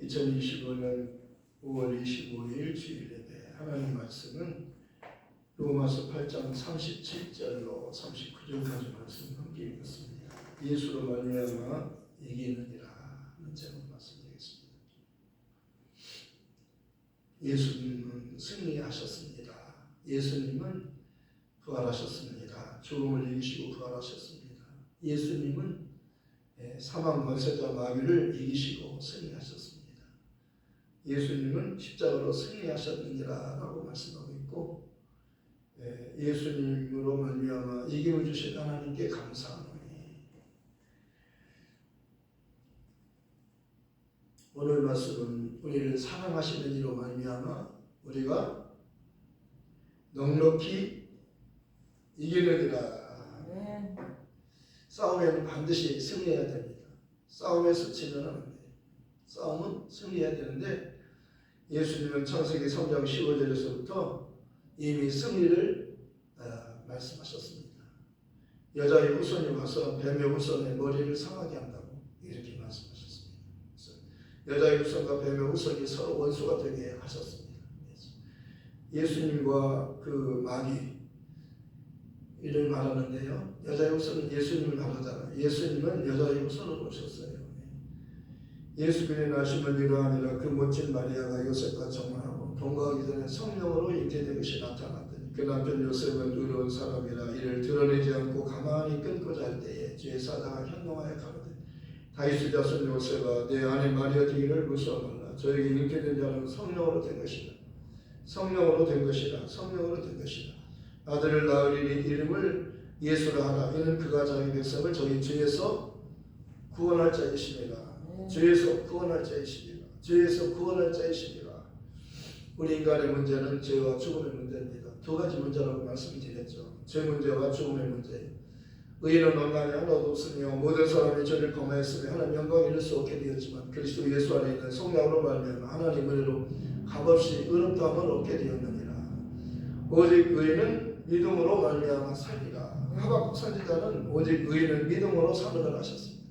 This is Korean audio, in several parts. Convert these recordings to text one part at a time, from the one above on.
2025년 5월 25일 주일 예배 하나님 말씀은 로마서 8장 37절로 39절까지 말씀 함께 읽었습니다. 예수로 말미암아 이기느니라 하는 제목 말씀드리겠습니다. 예수님은 승리하셨습니다. 예수님은 부활하셨습니다. 죽음을 이기시고 부활하셨습니다. 예수님은 사망 권세자 마귀를 이기시고 승리하셨습니다. 예수님은 십자가로 승리하셨느니라 라고 말씀하고 있고, 예수님으로 말미암아 이김을 주신 하나님께 감사하노니. 오늘 말씀은 우리를 사랑하시는 이로 말미암아 우리가 넉넉히 이기느니라. 싸움에는 반드시 승리해야 됩니다. 싸움에서 지면 안 돼요. 싸움은 승리해야 되는데 예수님은 창세기 3장 15절에서부터 이미 승리를 말씀하셨습니다. 여자의 후손이 와서 뱀의 후손의 머리를 상하게 한다고 이렇게 말씀하셨습니다. 여자의 후손과 뱀의 후손이 서로 원수가 되게 하셨습니다. 예수님과 그 마귀 이를 말하는데요. 여자의 후손은 예수님을 말하잖아요. 예수님은 여자의 후손으로 오셨어요. 예수 그의 나심은 이러하니라. 그 멋진 마리아가 요셉과 정혼하고 동거하기 전에 성령으로 잉태된 것이 나타났더니 그 남편 요셉은 의로운 사람이라 이를 드러내지 않고 가만히 끊고자 할 때에 주의 사자가 현동하여 가로되 다윗의 자손 요셉아 내 아내 마리아 되기를 무서워 말라. 저에게 잉태된 자는 성령으로 된 것이라. 성령으로 된 것이라. 성령으로 된 것이라. 아들을 낳으리니 이름을 예수라 하라. 이는 그가 자기 백성을 저희 죄에서 구원할 자이심이라. 죄에서 구원할 자이심이라. 죄에서 구원할 자이심이라. 우리 인간의 문제는 죄와 죽음의 문제입니다. 두 가지 문제라고 말씀드렸죠. 죄 문제와 죽음의 문제. 의인은 만만히 하나도 없으며 모든 사람이 죄를 범하였으며 하나님 영광을 이룰 수 없게 되었지만 그리스도 예수 안에 있는 성령으로 말미암아 하나님 은혜로 값없이 의롭다함을 얻게 되었느니라. 오직 의인은 믿음으로 말미암아 살리라. 하박국 선지자는 오직 의인은 믿음으로 사는 걸 하셨습니다.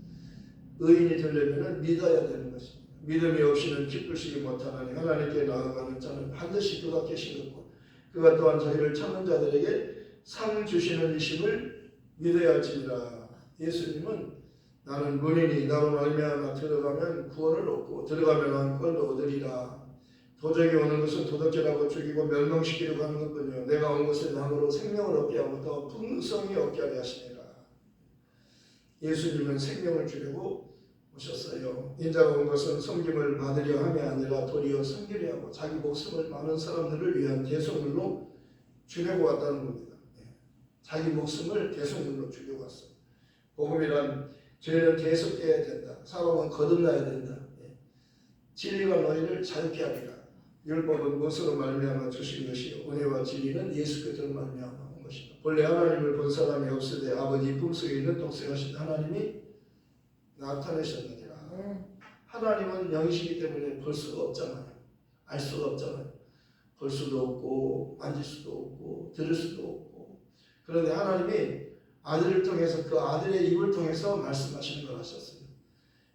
의인이 되려면 믿어야 되는 것입니다. 믿음이 없이는 기쁘시기 못하나니 하나님께 나아가는 자는 반드시 그가 계신 것과 그가 또한 저희를 찾는 자들에게 상 주시는 이심을 믿어야 할지니라. 예수님은 나는 문이니 나로 말미암아 들어가면 구원을 얻고 들어가면 안권도 얻으리라. 도적이 오는 것은 도둑질하고 죽이고 멸망시키려고 하는 것뿐이요 내가 온 것은 양으로 생명을 얻게 하고 더 풍성히 얻게 하려 하시니라. 예수님은 생명을 주려고 오셨어요. 인자가 온 것은 섬김을 받으려 함이 아니라 도리어 섬기려 하고 자기 목숨을 많은 사람들을 위한 대속물로 주려고 왔다는 겁니다. 자기 목숨을 대속물로 주려고 왔어요. 복음이란 죄는 계속해야 된다. 사람은 거듭나야 된다. 진리가 너희를 자유케 하리라. 율법은 무엇으로 말미암아 주신 것이요 은혜와 진리는 예수 그리스도로 말미암아 온 것이다. 본래 하나님을 본 사람이 없으되 아버지 품속에 있는 독생하신 하나님이 나타내셨느니라. 하나님은 영이시기 때문에 볼 수가 없잖아요. 알 수가 없잖아요. 볼 수도 없고 만질 수도 없고 들을 수도 없고. 그런데 하나님이 아들을 통해서 그 아들의 입을 통해서 말씀하시는 걸 하셨어요.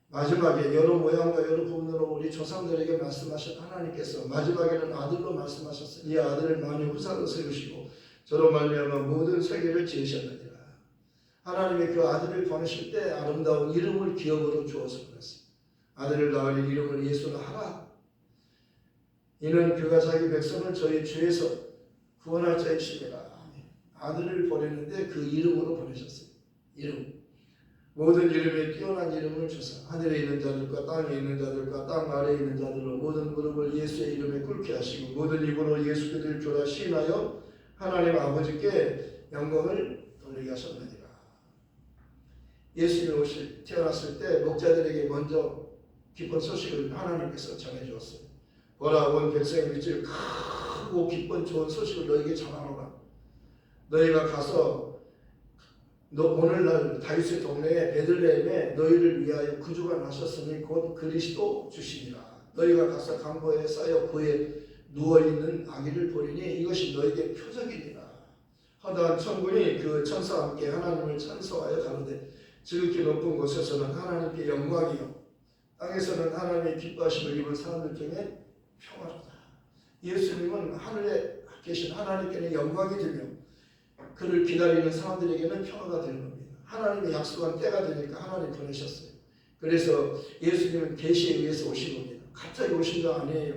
마지막에 여러 모양과 여러 부분으로 우리 조상들에게 말씀하신 하나님께서 마지막에는 아들로 말씀하셨어요. 이 아들을 만유 후사로 세우시고 저로 말미암아 모든 세계를 지으셨느니라. 하나님이 그 아들을 보내실 때 아름다운 이름을 기업으로 주어서 그랬어요. 아들을 낳으니 이름을 예수라 하라. 이는 그가 자기 백성을 저희 죄에서 구원할 자이심이라. 아들을 보내는데 그 이름으로 보내셨어요. 이름. 모든 이름에 뛰어난 이름을 주사 하늘에 있는 자들과 땅에 있는 자들과 땅 아래에 있는 자들로 모든 무릎을 예수의 이름에 꿇게 하시고 모든 입으로 예수 그리스도를 주라 시인하여 하나님 아버지께 영광을 돌리게 하셨느니라. 예수님이 태어났을 때 목자들에게 먼저 기쁜 소식을 하나님께서 전해주었어요. 보라 온 백성의 밑줄 크고 기쁜 좋은 소식을 너에게 전하노라. 너희가 가서 오늘날 다윗의 동네에 베들레헴에 너희를 위하여 구주가 나셨으니 곧 그리스도 주시니라. 너희가 가서 강보에 쌓여 그에 누워있는 아기를 보리니 이것이 너희에게 표적이니라. 허다한 천군이 그 천사와 함께 하나님을 찬송하여 가로되 지극히 높은 곳에서는 하나님께 영광이요 땅에서는 하나님의 기뻐하심을 입은 사람들 중에 평화로다. 예수님은 하늘에 계신 하나님께는 영광이 되며 그를 기다리는 사람들에게는 평화가 되는 겁니다. 하나님의 약속한 때가 되니까 하나님 보내셨어요. 그래서 예수님은 계시에 의해서 오신 겁니다. 갑자기 오신 거 아니에요.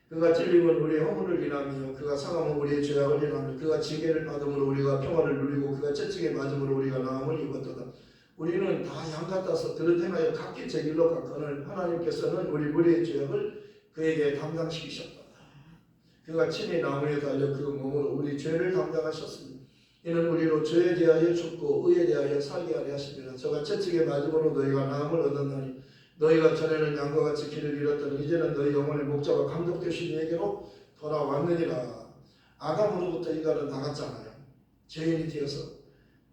그가 찔림은 우리의 허물을 인하며 그가 상함은 우리의 죄악을 인하며 그가 징계를 받음으로 우리가 평화를 누리고 그가 채찍에 맞음으로 우리가 나음을 입었도다. 우리는 다 양 같아서 그릇 행하여 각기 제 길로 갔거늘 하나님께서는 우리 무리의 죄악을 그에게 담당시키셨다. 그가 친히 나무에 달려 그 몸으로 우리 죄를 담당하셨습니다. 이는 우리로 죄에 대하여 죽고 의에 대하여 살게 하려 하십니다. 저가 채찍에 맞음으로 너희가 나음을 얻었나니 너희가 전에는 양과 같이 길을 잃었더니 이제는 너희 영혼의 목자와 감독 되신 이에게로 돌아왔느니라. 아담으로부터 인간은 나갔잖아요. 죄인이 되어서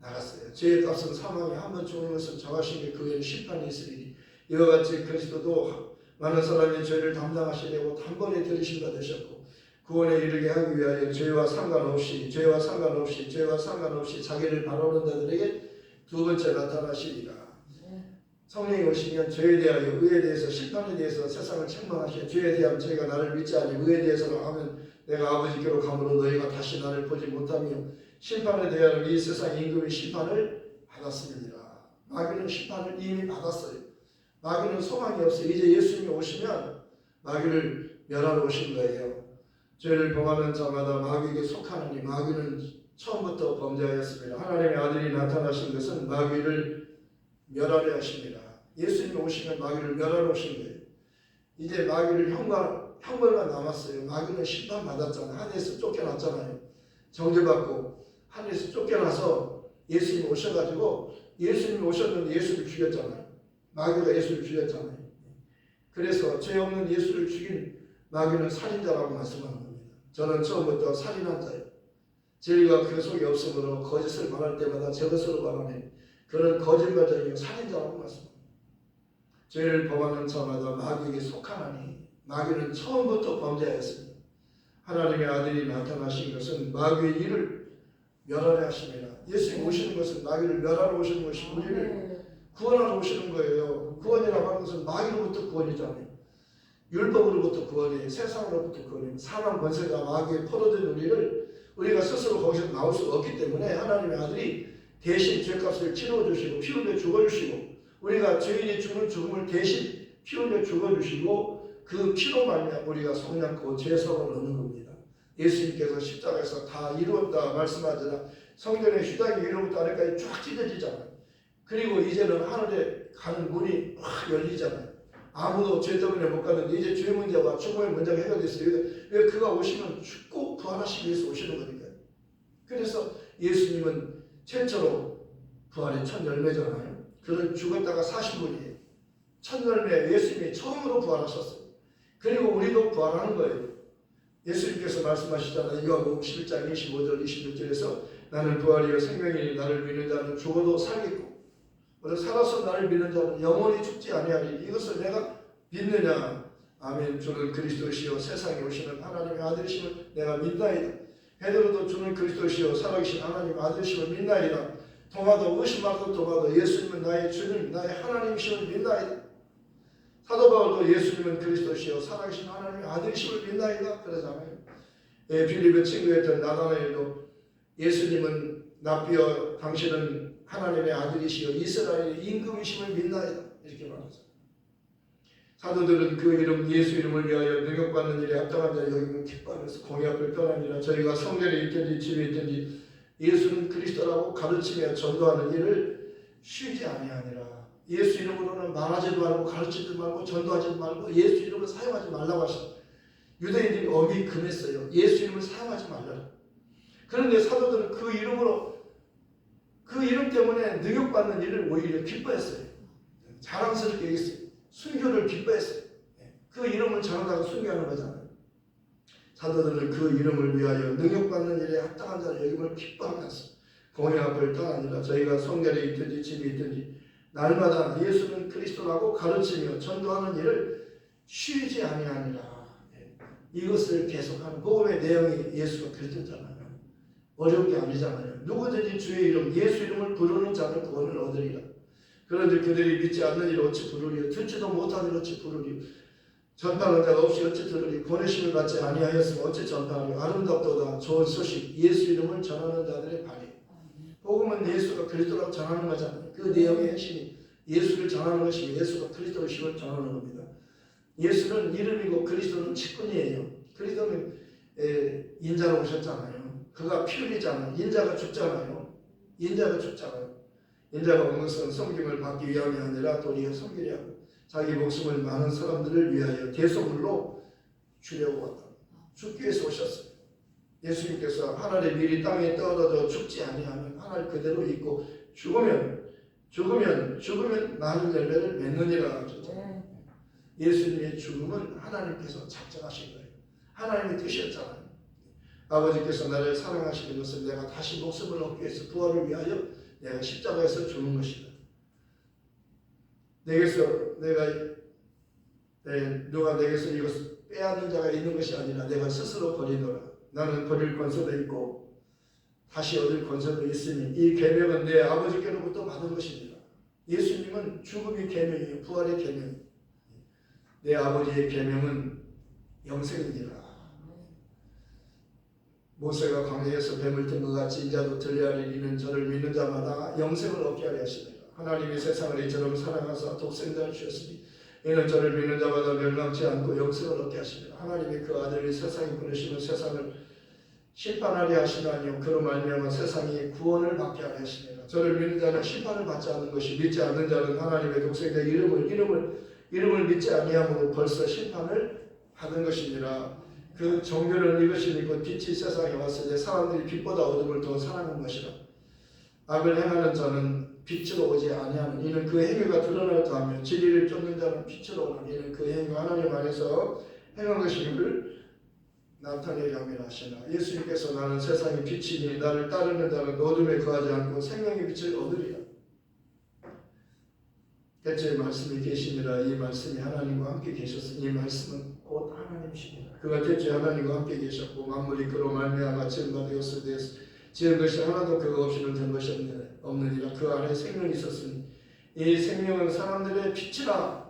나갔어요. 죄의 값은 사망이 한 번 죽는 것은 정하신 게 그 후에는 심판이 있으리니 이와 같이 그리스도도 많은 사람의 죄를 담당하시려고 단번에 들으신 바 되셨고 구원에 이르게 하기 위하여 죄와 상관없이 자기를 바라보는 자들에게 두 번째 나타나시리라. 성령이 오시면 죄에 대하여 의에 대해서 심판에 대해서 세상을 책망하시고 죄에 대한 저희가 나를 믿지 아니 의에 대해서는 하면 내가 아버지께로 가므로 너희가 다시 나를 보지 못하며 심판에 대하여 이 세상 임금의 심판을 받았습니다. 마귀는 심판을 이미 받았어요. 마귀는 소망이 없어요. 이제 예수님이 오시면 마귀를 멸하러 오신 거예요. 죄를 범하는 자마다 마귀에게 속하느니 마귀는 처음부터 범죄하였습니다. 하나님의 아들이 나타나신 것은 마귀를 멸하려 하십니다. 예수님이 오시면 마귀를 멸하러 오신 거예요. 이제 마귀를 형벌만 남았어요. 마귀는 심판 받았잖아요. 하늘에서 쫓겨났잖아요. 정죄받고 하늘에서 쫓겨나서 예수님이 오셔가지고 예수님이 오셨는데 예수를 죽였잖아요. 마귀가 예수를 죽였잖아요. 그래서 죄 없는 예수를 죽인 마귀는 살인자라고 말씀하는 겁니다. 저는 처음부터 살인한 자예요. 진리가 그 속에 없으므로 거짓을 말할 때마다 제 것으로 말하네. 그는 거짓말자이며 살인자라고 말씀합니다. 죄를 범하는 자마다 마귀에게 속하나니 마귀는 처음부터 범죄하였습니다. 하나님의 아들이 나타나신 것은 마귀의 일을 멸하려 하십니다. 예수님 오시는 것은 마귀를 멸하러 오시는 것이 우리를 구원하러 오시는 거예요. 구원이라고 하는 것은 마귀로부터 구원이잖아요. 율법으로부터 구원이에요. 세상으로부터 구원이에요. 사람 권세가 마귀에 포로된 우리가 스스로 거기서 나올 수가 없기 때문에 하나님의 아들이 대신 죄값을 치러주시고 피 흘려 죽어주시고 우리가 죄인이 죽는 죽음을 대신 피 흘려 죽어주시고 그 피로 말미암아 우리가 속량고 죄성을 얻는 겁니다. 예수님께서 십자가에서 다 이루었다 말씀하잖아. 성전의 휴장이 위로부터 아래까지 쫙 찢어지잖아요. 그리고 이제는 하늘에 가는 문이 확 열리잖아요. 아무도 죄 때문에 못 가는데 이제 죄 문제와 죽음의 문제가 해결됐어요. 왜 그가 오시면 죽고 부활하시기 위해서 오시는 거니까요. 그래서 예수님은 최초로 부활의 첫 열매잖아요. 그는 죽었다가 40분이에요. 첫 열매 예수님이 처음으로 부활하셨어요. 그리고 우리도 부활하는 거예요. 예수님께서 말씀하시잖아요. 요한복음 11장 25절 26절에서 나는 부활이요 생명이니 나를 믿는 자는 죽어도 살겠고 살아서 나를 믿는 자는 영원히 죽지 아니하리. 이것을 내가 믿느냐. 아멘. 주는 그리스도시요 세상에 오시는 하나님의 아들이심을 내가 믿나이다. 베드로도 주는 그리스도시요 살아계신 하나님의 아들이심을 믿나이다. 도마도 의심하고 도마도 예수님은 나의 주님 나의 하나님이심을 믿나이다. 사도 바울도 예수님은 그리스도시요 살아계신 하나님의 아들이심을 믿나이다 그러잖아요. 빌립의 친구였던 나다나엘도 예수님은 납비여 당신은 하나님의 아들이시여 이스라엘의 임금이심을 믿나이다 이렇게 말하죠. 사도들은 그 이름 예수 이름을 위하여 능욕받는 일에 합당한 자를 여기면 기뻐하면서 공약을 떠나니라. 저희가 성전에 있든지 집에 있든지 예수는 그리스도라고 가르치며 전도하는 일을 쉬지 아니하니라. 예수 이름으로는 말하지도 말고 가르치지도 말고 전도하지도 말고 예수 이름을 사용하지 말라고 하셨어요. 유대인들이 엄히 금했어요. 예수 이름을 사용하지 말라. 그런데 사도들은 그 이름으로 그 이름 때문에 능욕받는 일을 오히려 기뻐했어요. 자랑스럽게 여겼어요. 순교를 기뻐했어요. 그 이름을 전하다가 순교하는 거잖아요. 사도들은 그 이름을 위하여 능욕받는 일에 합당한 자를 여김을 기뻐하면서 공의 앞을 떠나니라. 저희가 성전에 있든지 집에 있든지 날마다 예수는 그리스도라고 가르치며 전도하는 일을 쉬지 아니하니라. 이것을 계속하는 복음의 내용이 예수가 그랬잖아요. 어려운 게 아니잖아요. 누구든지 주의 이름 예수 이름을 부르는 자는 구원을 얻으리라. 그런데 그들이 믿지 않는 일 어찌 부르리요. 듣지도 못한 일 어찌 부르리요. 전파하는 자가 없이 어찌 들으리요. 보내심을 받지 아니하였으면 어찌 전파하리요. 아름답도다 좋은 소식 예수 이름을 전하는 자들의 발이. 복음은 예수가 그리스도라고 전하는 거잖아요. 그 내용의 핵심이 예수를 전하는 것이고 예수가 그리스도이심을 전하는 겁니다. 예수는 이름이고 그리스도는 직분이에요. 그리스도는 인자로 오셨잖아요. 그가 피 흘리잖아요. 인자가 죽잖아요. 인자가 죽잖아요. 인자가 온 것은 섬김을 받기 위함이 아니라 도리어 섬기려 하고 자기 목숨을 많은 사람들을 위하여 대속물로 주려고 왔다. 죽기 위해서 오셨어요. 예수님께서 하늘의 밀이 땅에 떨어져 죽지 아니하면 하늘 그대로 있고 죽으면 많은 열매를 맺느니라 하셨잖아요. 예수님의 죽음은 하나님께서 작정하신 거예요. 하나님의 뜻이었잖아요. 아버지께서 나를 사랑하시는 것은 내가 다시 목숨을 얻기 위해서 부활을 위하여 내가 십자가에서 죽는 것이다. 누가 내게서 이것을 빼앗는 자가 있는 것이 아니라 내가 스스로 버리노라. 나는 버릴 권세도 있고 다시 얻을 권세도 있으니 이 계명은 내 아버지께로부터 받은 것입니다. 예수님은 죽음의 계명이에요. 부활의 계명. 내 아버지의 계명은 영생이니라. 모세가 광야에서 뱀을 든 것 같이 인자도 들려하리. 이는 저를 믿는 자마다 영생을 얻게 하려 하시니라. 하나님이 세상을 이처럼 사랑하사 독생자를 주셨으니 이는 저를 믿는 자마다 멸망치 않고 영생을 얻게 하시니라. 하나님이 그 아들을 세상에 보내시면 세상을 심판하려 하시나니요 그로 말미암아 세상이 구원을 받게 하려 하시니라. 저를 믿는 자는 심판을 받지 않는 것이 믿지 않는 자는 하나님의 독생자 이름을 믿지 아니함으로 벌써 심판을 받은 것이니라. 그 종교는 이것이니 곧 빛이 세상에 왔으니 사람들이 빛보다 어둠을 더 사랑한 것이라. 악을 행하는 자는 빛으로 오지 아니하는 이는 그 행위가 드러날까 하며 진리를 쫓는 자는 빛으로 오는 이는 그 행위가 하나님 안에서 행한 것임을 나타내려 함이라 하시나. 예수님께서 나는 세상의 빛이니 나를 따르는 자는 어둠에 거하지 않고 생명의 빛을 얻으리라. 대체 말씀이 계시니라. 이 말씀이 하나님과 함께 계셨으니 이 말씀은 곧 하나님이십니다. 그가 대체 하나님과 함께 계셨고 만물이 그로 말미암아 지은 바 되었을 때 지은 것이 하나도 그가 없이는 된 것이 없느니라. 그 안에 생명이 있었으니 이 생명은 사람들의 빛이라.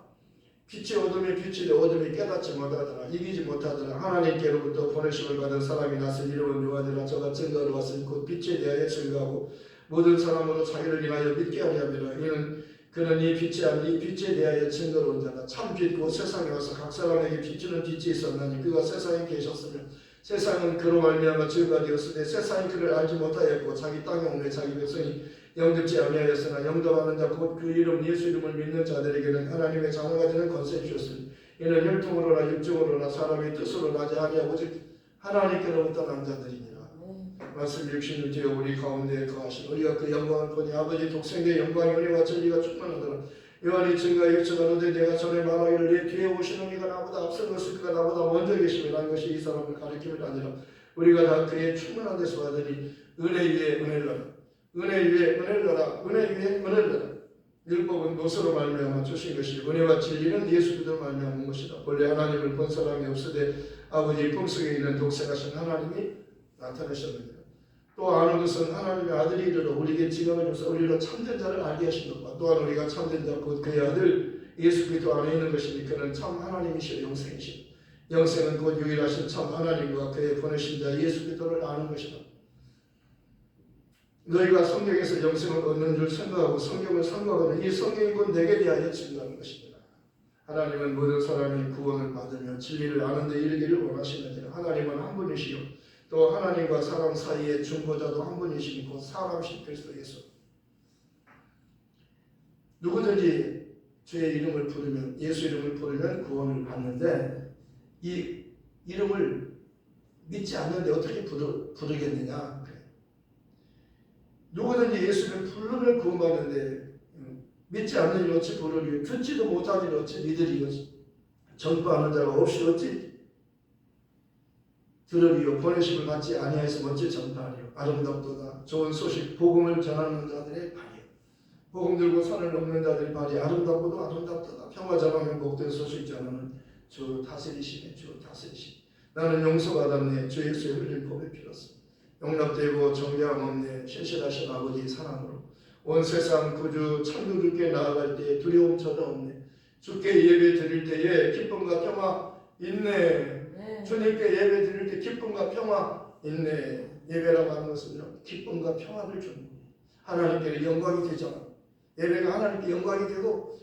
빛이 어둠의 빛이되 어둠이 깨닫지 못하더라. 이기지 못하더라. 하나님께로부터 보내심을 받은 사람이 났으니 이름은 요한이라. 저가 증거하러 왔으니 곧 빛에 대하여 증거하고 모든 사람으로 자기를 인하여 믿게 하려 함이라. 그는 이 빛이 아니 이 빛에 대하여 증거로 온 자다. 참 빛 곧 세상에 와서 각 사람에게 비추는 빛이 있었나니 그가 세상에 계셨으며 세상은 그로 말미암아 죄가 되었으되 세상이 그를 알지 못하였고 자기 땅에 오매 자기 백성이 영접지 아니하였으나 영접하는 자 곧 그 이름 예수 이름을 믿는 자들에게는 하나님의 자녀가 되는 권세를 주셨으니 이는 혈통으로나 육정으로나 사람의 뜻으로 나지 아니하고 오직 하나님께로부터 난 자들이니라. 말씀 육신을 지어 우리 가운데 거하신 우리가 그 영광을 보니 아버지 독생자의 영광의 은혜와 진리가 충만하더라. 요한이 증거하여 여쭤가는데 내가 전에 말하기를 내 뒤에 오시는 이가 나보다 앞선 것을 그가 나보다 먼저 계시며 난 것이 이 사람을 가리킴이 아니라 우리가 다 그의 충만한 데서 받으니 은혜 위에 은혜를 하라. 은혜 위에 은혜를 하라. 은혜 위에 은혜를 하라. 율법은 노서로 말미암아 주신 것이 은혜와 진리는 예수 그리스도로 말미암은 것이다. 본래 하나님을 본 사람이 없으되 아버지의 품속에 있는 독생하신 하나님이 나타나셨느니라. 또 아는 것은 하나님의 아들이 이르러 우리에게 지각을 줘서 우리로 참된 자를 알게 하신 것과 또한 우리가 참된 자 곧 그의 아들 예수 그리스도 안에 있는 것이니 그는 참 하나님이시오 영생이시오. 영생은 곧 유일하신 참 하나님과 그의 보내신 자 예수 그리스도를 아는 것이다. 너희가 성경에서 영생을 얻는 줄 생각하고 성경을 삼가거든 이 성경이 곧 내게 대하여 증거하는 것입니다. 하나님은 모든 사람이 구원을 받으며 진리를 아는 데 이르기를 원하시느니라. 하나님은 한 분이시요 또 하나님과 사람 사이의 중보자도 한 분이시니 곧 사람이신 그리스도 예수. 누구든지 주의 이름을 부르면 예수 이름을 부르면 구원을 받는데 이 이름을 믿지 않는데 어떻게 부르겠느냐. 누구든지 예수를 부르면 구원받는데 믿지 않는 일 어찌 부르리요. 듣지도 못하는 일 어찌 믿으리요. 전파하는 자가 없이 어찌 들으리요. 보내심을 받지 아니하여서 어찌 전파하리요. 아름답도다 좋은 소식 복음을 전하는 자들의 발이요. 복음 들고 선을 넘는 자들의 발이 아름답고도 아름답도다. 평화자랑 복된 소식 전하는 주 다스리시네. 주 다스리시네. 나는 용서받았네. 주 예수의 흘린 보배 피로써 용납되고 정죄함 없네. 신실하신 아버지의 사랑으로 온 세상 구주 창조주께 나아갈 때 두려움조차 없네. 주께 예배 드릴 때에 기쁨과 평화 있네. 주님께 예배 드릴 때 기쁨과 평화 있네. 예배라고 하는 것은요, 기쁨과 평화를 주는 거예요. 하나님께 영광이 되잖아. 예배가 하나님께 영광이 되고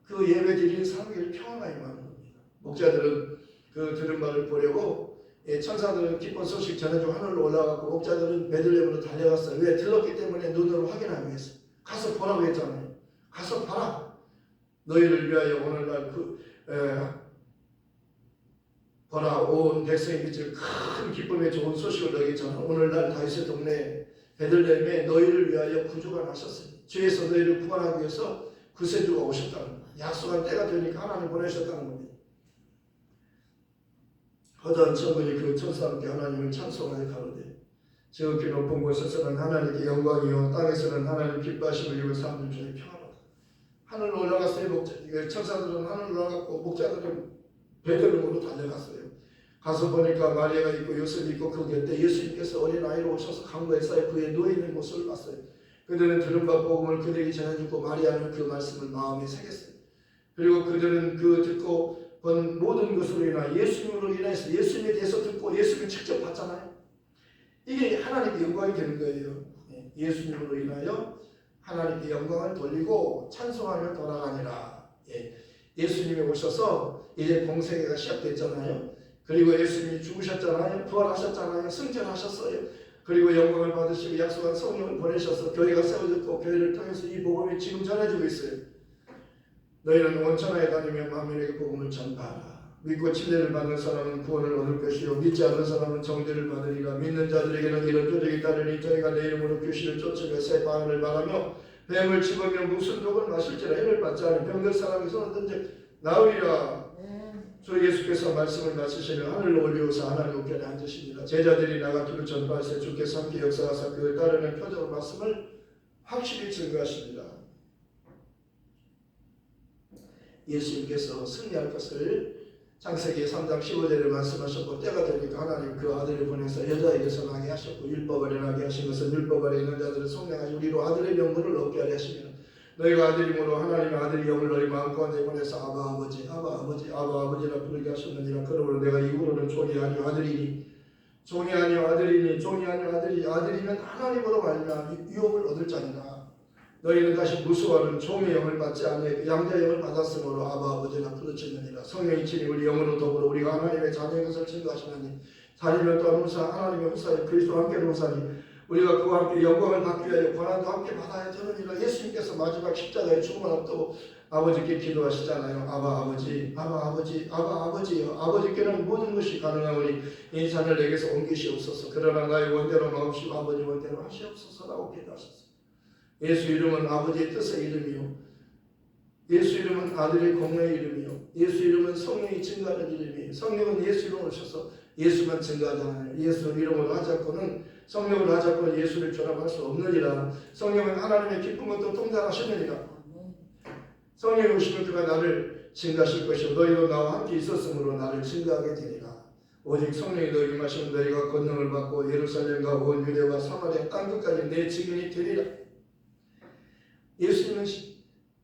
그 예배 드리는 사람에게 평화가 임하는 겁니다. 목자들은 그 들은 말을 보려고, 천사들은 기쁜 소식 전해주고 하늘로 올라갔고, 목자들은 베들레헴으로 달려갔어요. 왜? 들렀기 때문에 눈으로 확인하기 위해서. 가서 보라고 했잖아요. 가서 봐라. 너희를 위하여 오늘날 보라, 온 백성이 미칠 큰 기쁨의 좋은 소식을 너희에게 전하. 오늘날 다윗의 동네 베들레헴에 너희를 위하여 구주가 나셨어요. 죄에서 너희를 구원하기 위해서 구세주가 오셨다는 거예요. 약속한 때가 되니까 하나님 보내셨다는 겁니다. 허다한 천군이 그 천사함께 하나님을 찬송하여 가로되, 지극히 높은 곳에서는 하나님께 영광이요 땅에서는 하나님 기뻐하심을 입은 사람들 중에 평화로다. 하늘로 올라갔어요. 천사들은 하늘로 올라갔고 목자들은 베들레헴으로 달려갔어요. 가서 보니까 마리아가 있고 요셉이 있고 그 곁에 예수님께서 어린아이로 오셔서 강가에 쌓여 그의 누워있는 모습을 봤어요. 그들은 들은 바 복음을 그들에게 전해주고 마리아는 그 말씀을 마음에 새겼어요. 그리고 그들은 그 듣고 본 모든 것으로 인하 예수님으로 인해서 예수님에 대해서 듣고 예수님을 직접 봤잖아요. 이게 하나님께 영광이 되는 거예요. 예수님으로 인하여 하나님께 영광을 돌리고 찬송하며 돌아가니라. 예수님이 오셔서 이제 공생애가 시작됐잖아요. 그리고 예수님이 죽으셨잖아요. 부활하셨잖아요. 승천하셨어요. 그리고 영광을 받으시고 약속한 성령을 보내셔서 교회가 세워졌고 교회를 통해서 이 복음이 지금 전해지고 있어요. 너희는 온 천하에 다니며 만민에게 복음을 전파하라. 믿고 침례를 받는 사람은 구원을 얻을 것이요 믿지 않는 사람은 정죄를 받으리라. 믿는 자들에게는 이런 표적이 따르니 저희가 내 이름으로 귀신을 쫓으며 새 방언을 말하며 뱀을 집으며 무슨 독을 마실지라 해를 받지 않은 병들 사람에서는 언제 나으리라. 주 예수께서 말씀을 마치시며 하늘로 올리우사 하나님 우편에 앉으십니다. 제자들이 나가 두루 전파하시되 주께서 함께 역사하사 그를 따르는 표적을 말씀을 확실히 증거하십니다. 예수님께서 승리할 것을 창세기 3장 15절에 말씀하셨고, 때가 되니까 하나님 그 아들을 보내서 여자에게서 나게 하셨고, 율법 아래 나게 하신 것은 율법 아래 있는 자들을 속량하시 우리로 아들의 명분을 얻게 하려 하시며, 너희가 아들이므로 하나님의 아들의 영을 너희 마음 가운데 보내서 아바 아버지 아바 아버지 아바 아버지라 부르게 하셨느니라. 그러므로 내가 이후로는 종이 아니요 아들이니 종이 아니요 아들이니 종이 아니요 아들이면 하나님으로 말미암아 유업을 얻을 자니라. 너희는 다시 무수하는 종의 영을 받지 아니하고 양자의 영을 받았으므로 아바 아버지라 부르짖느니라. 성령이 친히 우리 영으로 더불어 우리가 하나님의 자녀인 것을 증거하시나니 자녀면 또한 후사 하나님의 후사여 그리스도와 함께 후사니 우리가 그와 함께 영광을 받기 위하여 고난도 함께 받아야 되느니라. 예수님께서 마지막 십자가의 죽음을 앞두고 아버지께 기도하시잖아요. 아바 아버지 아바 아버지 아바 아버지여 아버지께는 모든 것이 가능하오니 이 잔을 내게서 옮기시옵소서. 그러나 나의 원대로 마옵시고 아버지 원대로 하시옵소서라고 기도하셨어요. 예수 이름은 아버지의 뜻의 이름이요 예수 이름은 아들의 공로의 이름이요 예수 이름은 성령이 증거하는 이름이에요. 성령은 예수 이름으로 오셔서 예수만 증거하잖아요. 예수 이름으로 하지 않고는 성령을 하지 않고는 예수를 전합할 수 없느니라. 성령은 하나님의 기쁜 것도 통달하시느니라. 성령이 오시면 그가 나를 증거하실 것이요 너희도 나와 함께 있었으므로 나를 증거하게 되리라. 오직 성령이 너희에게 임하시면 너희가 권능을 받고 예루살렘과 온 유대와 사마리아 땅끝까지 내 증인이 되리라. 예수님은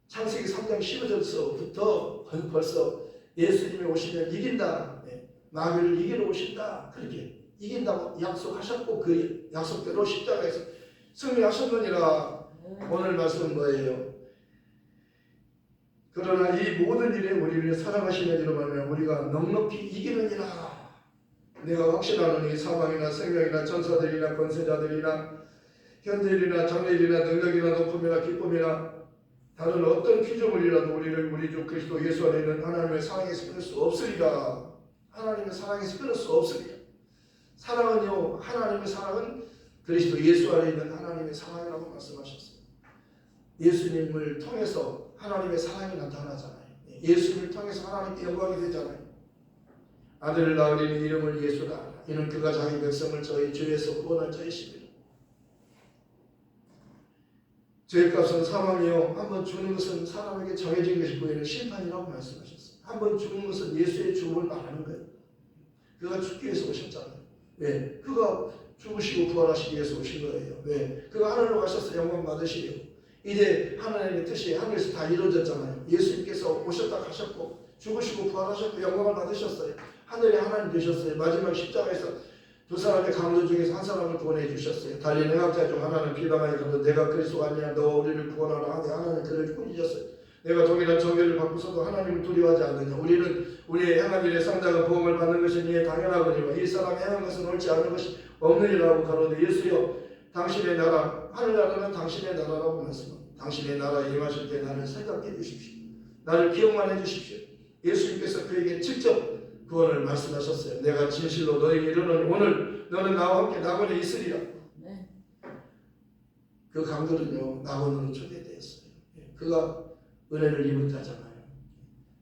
창세기 3장 15절서부터 벌써 예수님이 오시면 이긴다. 마귀를 이기러 오신다. 그렇게 이긴다고 약속하셨고 그 약속대로 십자가에서 승리하셨느니라. 오늘 말씀은 뭐예요? 그러나 이 모든 일에 우리를 사랑하시는 이로 말하면 우리가 넉넉히 이기느니라. 내가 확신하노니 사망이나 생명이나 천사들이나 권세자들이나 현재일이나 장래일이나 능력이나 높음이나 기쁨이나 다른 어떤 피조물이라도 우리를 우리 주 그리스도 예수 안에 있는 하나님의 사랑에서 끊을 수 없으리라. 하나님의 사랑에서 끊을 수 없으리라. 사랑은요, 하나님의 사랑은 그리스도 예수 안에 있는 하나님의 사랑이라고 말씀하셨어요. 예수님을 통해서 하나님의 사랑이 나타나잖아요. 예수님을 통해서 하나님께 영광이 되잖아요. 아들을 낳으리니 이름을 예수라 하라. 이는 그가 자기 백성을 저희 죄에서 구원할 자이시니라. 죄값은 사망이요 한번 죽는 것은 사람에게 정해진 것이고 이는 심판이라고 말씀하셨어요. 한번 죽는 것은 예수의 죽음을 말하는 거예요. 그가 죽기 위해서 오셨잖아요. 왜? 그가 죽으시고 부활하시기 위해서 오신 거예요. 왜? 그가 하늘로 가셔서 영광 받으시고 이제 하나님의 뜻이 하늘에서 다 이루어졌잖아요. 예수님께서 오셨다 가셨고 죽으시고 부활하셨고 영광을 받으셨어요. 하늘의 하나님 되셨어요. 마지막 십자가에서 두 사람의 강도 중에서 한 사람을 구원해 주셨어요. 달리 행악자 중 하나는 비방하여 가로되 내가 그리스도가 아니냐 너 우리를 구원하라 하되 하나님 그를 꾸짖었어요. 내가 동일한 정죄를 받고서도 하나님을 두려워하지 않느냐. 우리는 우리의 행한 일의 상당한 보응을 받는 것이 니에 당연하거니와 이 사람이 행한 것은 옳지 않은 것이 없느니라고 가로되 예수여 당신의 나라 하늘나라는 당신의 나라라고 말씀합니다. 당신의 나라에 임하실 때 나를 생각해 주십시오. 나를 기억만 해 주십시오. 예수님께서 그에게 직접 구원을 말씀하셨어요. 내가 진실로 너에게 이르노니 오늘 너는 나와 함께 낙원에 있으리라. 네. 그 강도는요 낙원으로 초대되었어요. 그가 은혜를 입은 자잖아요.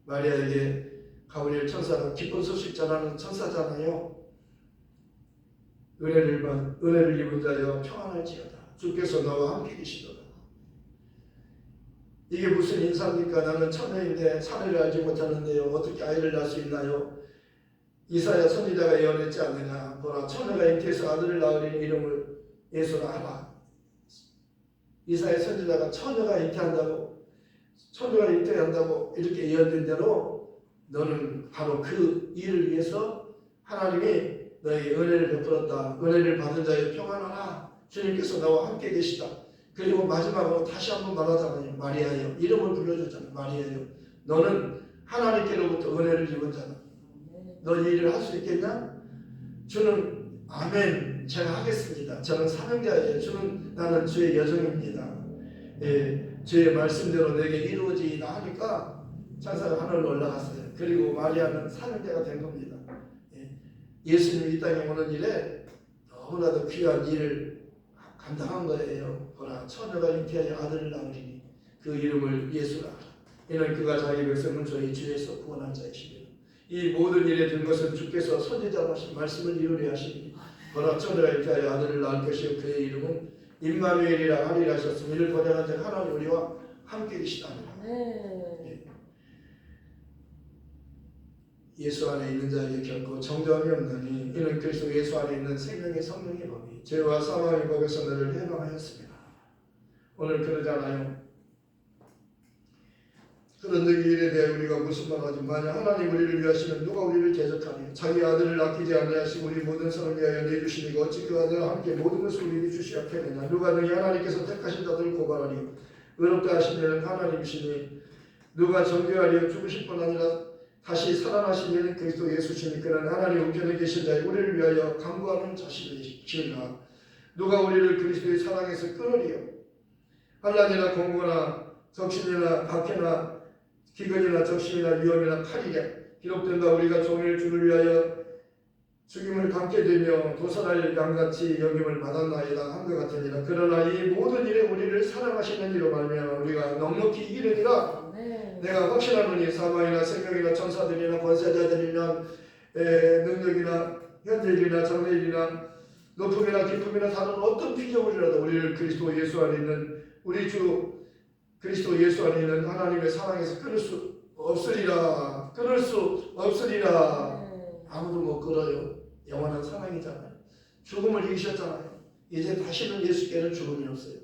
마리아에게 가브리엘 천사가 기쁜 소식 전하는 천사잖아요. 은혜를 입은 자여 평안할지어다. 주께서 너와 함께 계시도다. 이게 무슨 인사입니까? 나는 처녀인데 사내를 알지 못하는데요. 어떻게 아이를 낳을 수 있나요? 이사야 선지자가 예언했지 않느냐. 보라 처녀가 잉태해서 아들을 낳으리니 이름을 예수라 하라. 이사야 선지자가 처녀가 잉태한다고 이렇게 예언된 대로 너는 바로 그 일을 위해서 하나님이 너에게 은혜를 베풀었다. 은혜를 받은 자의 평안하라. 주님께서 너와 함께 계시다. 그리고 마지막으로 다시 한번 말하잖아요. 마리아여. 이름을 불러주잖아요. 마리아여. 너는 하나님께로부터 은혜를 입은 자다. 너 이 일을 할 수 있겠냐? 주는 아멘. 제가 하겠습니다. 저는 사명자예요. 나는 주의 여종입니다. 주의 말씀대로 내게 이루어지이다 하니까 천사가 하늘로 올라갔어요. 그리고 마리아는 사명자가 된 겁니다. 예수님이 이 땅에 오는 일에 너무나도 귀한 일을 감당한 거예요. 보라 처녀가 잉태하여 아들을 낳으리니 그 이름을 예수라 하라. 이는 그가 자기 백성을 저희 주에서 구원한 자이시며 이 모든 일에 된 것은 주께서 선지자로 하신 말씀을 이루려 하시니 보라 처녀가 잉태하여 아들을 낳을 것이요 그의 이름은 임마누엘이라 하리라 하셨으니 이를 번역한 자 하나님 우리와 함께 계시다니라. 예수 안에 있는 자에게 결코 정죄함이 없나니 이는 그리스도 예수 안에 있는 생명의 성령의 법이 죄와 사망의 법에서 너를 해방하였습니다. 오늘 그러잖아요. 그런 일에 대해 우리가 무슨 말하지? 만약 하나님 우리를 위하시면 누가 우리를 대적하니? 자기 아들을 아끼지 아니하시고 우리 모든 사람을 위하여 내주시니까 어찌 그 아들과 함께 모든 것을 우리에게 주시옵겠느냐? 누가 능히 하나님께서 택하신 자들을 고발하리? 의롭다 하신 이는 하나님이시니 누가 정죄하리요? 죽으실 뿐 아니라 다시 살아나신 이는 그리스도 예수시니 그는 하나님 우편에 계신 자의 우리를 위하여 간구하는 자식이시라. 누가 우리를 그리스도의 사랑에서 끊으리요? 환난이나 공고나 적신이나 박해나 기근이나 적신이나 위험이나 칼이랴. 기록된다. 우리가 종일 주를 위하여 죽임을 당게 되며 도살할 양같이 여김을 받았나이다 한 것 같으니라. 그러나 이 모든 일에 우리를 사랑하시는 이로 말미암아 우리가 넉넉히 이기느니라. 내가 확신하노니 사망이나 생명이나 천사들이나 권세자들이나 능력이나 현재일이나 장래일이나 높음이나 깊음이나 다른 어떤 피조물이라도 우리를 그리스도 예수 안에 있는 우리 주 그리스도 예수 안에 있는 하나님의 사랑에서 끊을 수 없으리라. 끊을 수 없으리라. 아무도 못 끌어요. 영원한 사랑이잖아요. 죽음을 이기셨잖아요. 이제 다시는 예수께는 죽음이 없어요.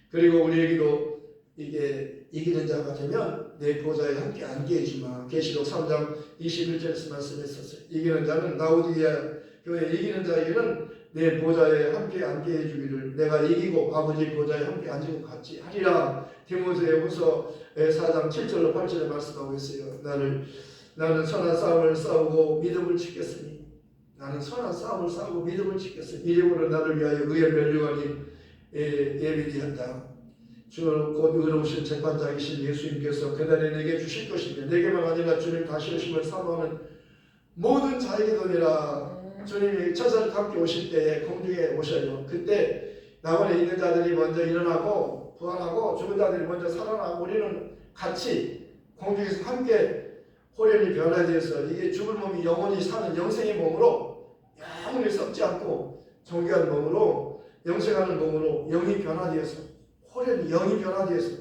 그리고 우리에게도 이게 이기는 자가 되면 내 보좌에 함께 앉게 해주마. 계시록 3장 21절에서 말씀했었어요. 이기는 자는 라오디게아 교회 이기는 자에게는 내 보좌에 함께 앉게 해주기를 내가 이기고 아버지 보좌에 함께 앉고 같이 하리라. 디모데후서 4장 7절로 8절에 말씀하고 있어요. 나는 선한 싸움을 싸우고 믿음을 지켰으니 나는 선한 싸움을 싸우고 믿음을 지켰으니 이름으로 나를 위하여 의의 면류관이 예비되었다. 주는 곧 의로우신 재판장이신 예수님께서 그날에 내게 주실 것이며 내게만 아니라 주님 다시 오심을 사모하는 모든 자에게도니라. 주님이 천사를 함께 오실 때에 공중에 오셔요. 그때 낙원에 있는 자들이 먼저 일어나고 부활하고 죽은 자들이 먼저 살아나고 우리는 같이 공중에서 함께 호련히 변화되어서 이게 죽을 몸이 영원히 사는 영생의 몸으로 영원히 썩지 않고 존귀한 몸으로 영생하는 몸으로 영이 변화되어서 호련히 영이 변화되어서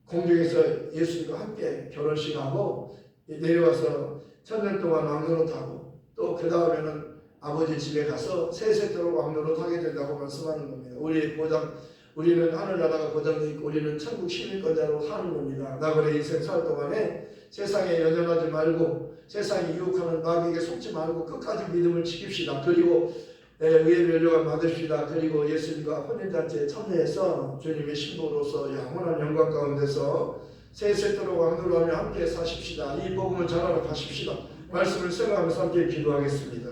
공중에서 예수님과 함께 결혼식하고 내려와서 천년 동안 왕노릇하고 또 그 다음에는 아버지 집에 가서 세세토록 왕노릇하게 된다고 말씀하는 겁니다. 우리 보장 우리는 하늘나라가 보장되어 있고 우리는 천국 시민권자로 사는 겁니다. 나그네 인생 살 동안에 세상에 연연하지 말고 세상이 유혹하는 마귀에게 속지 말고 끝까지 믿음을 지킵시다. 그리고 의의 면류관 받읍시다. 그리고 예수님과 혼인잔치에 참여해서 주님의 신부로서 영원한 영광 가운데서 세세토록 왕들하며 함께 사십시다. 이 복음을 전하러 가십시다. 말씀을 생각하면서 함께 기도하겠습니다.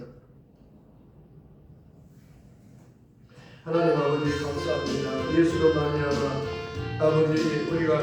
하나님 아버지 감사합니다. 예수로 말미암아 아버지 우리가